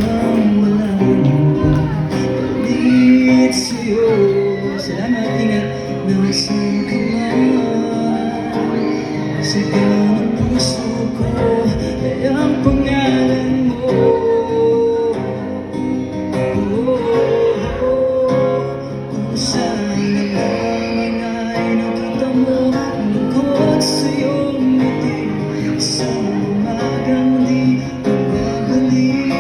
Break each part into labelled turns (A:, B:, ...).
A: bang walang palit sa'yo? Salamat, ingat, nasan ka man? Sigaw ng puso ko ay ang pangalan mo. Kung saan na lamang ay nakita mo ang lungkot sa iyong ngiti, isang umagang di magbabalik.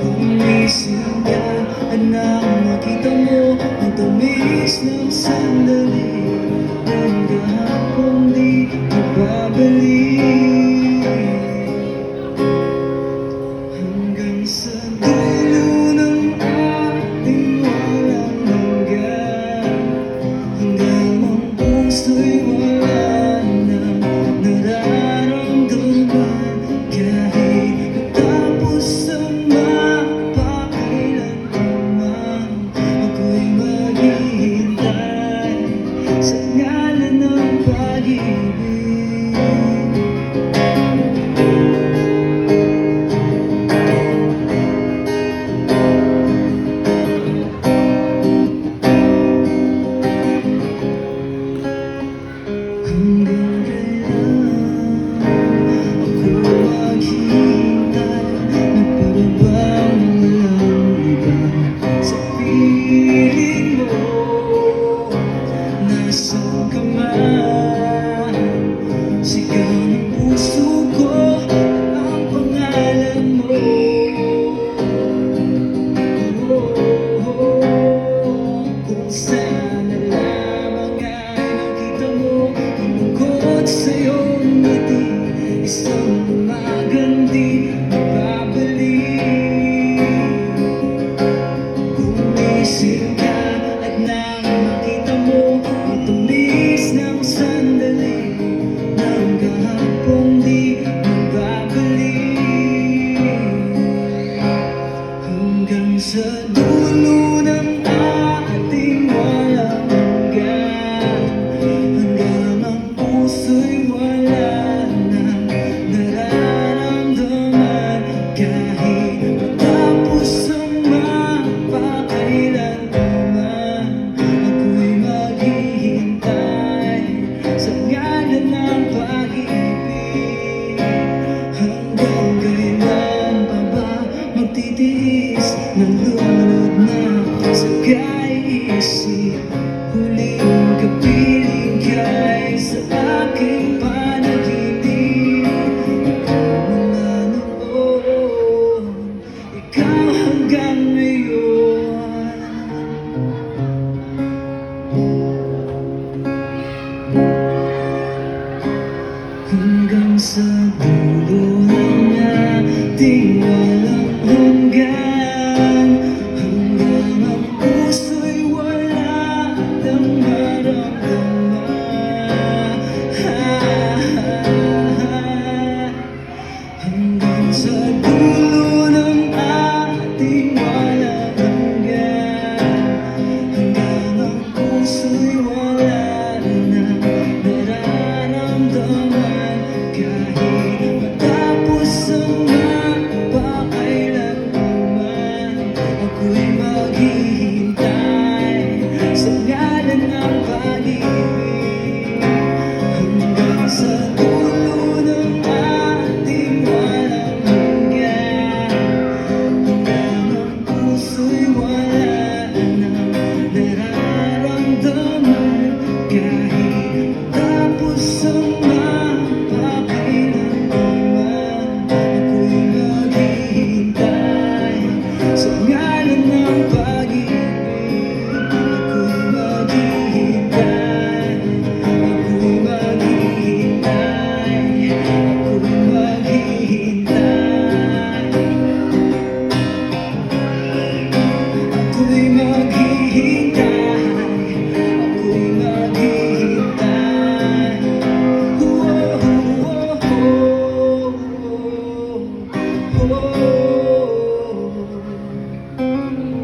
A: Gumising ka at nang makita mo ang tamis ng sandali, ang kahapong di magbabalik. Hanggang sa dulo ng ating walang hanggan, hanggang ang puso'y wala nang nararamdaman. Kahit matapos ang mapakailanman, ako'y maghihintay sa ngalan ng pag-ibig. Hanggang kailan ako maghihintay na para bang walang iba sa piling mo? Nasaan ka man? Sigaw ng puso ko ang pangalan mo. Kung saan na lamang ay nakita mo ang lungkot sa iyong ngiti, isang umagang di magbabalik. Gumising ka at nang makita mo ang tumis ng sandali, ng kahapong di magbabalik. Hanggang sa dulo ng ating walang hanggan, hanggang ang puso'y wala nang nararamdaman. Kahit matapos ang mapakailanman, ako'y maghihintay sa ngalan ng pag-ibig. Hanggang kailan pa ba magtitiis ng lunod na sa kaisip? Huling kapiling ka'y sa aking panaginip. Ikaw mula noon, ikaw hanggang ngayon. Hanggang sa dulo ng ating walang hanggan, hanggang ang puso'y wala nang maramdaman. Hanggang sa dulo ng ating walang hanggan, hanggang ang puso'y wala nang nararamdaman. Kahit matapos ang mapakailanman, ako'y maghihintay sa ngalan ng pag-ibig. Hanggang sa dulo ng ating walang hanggan, hanggang ang puso'y wala nang nararamdaman. Kahit tapos ang mapakailanman, ako'y maghihintay sa ngalan ng pag-ibig. Ako'y maghihintay, ako'y maghihintay, ako'y maghihintay, ako'y maghihintay, ako'y maghihintay. Oh, oh, oh, oh, oh.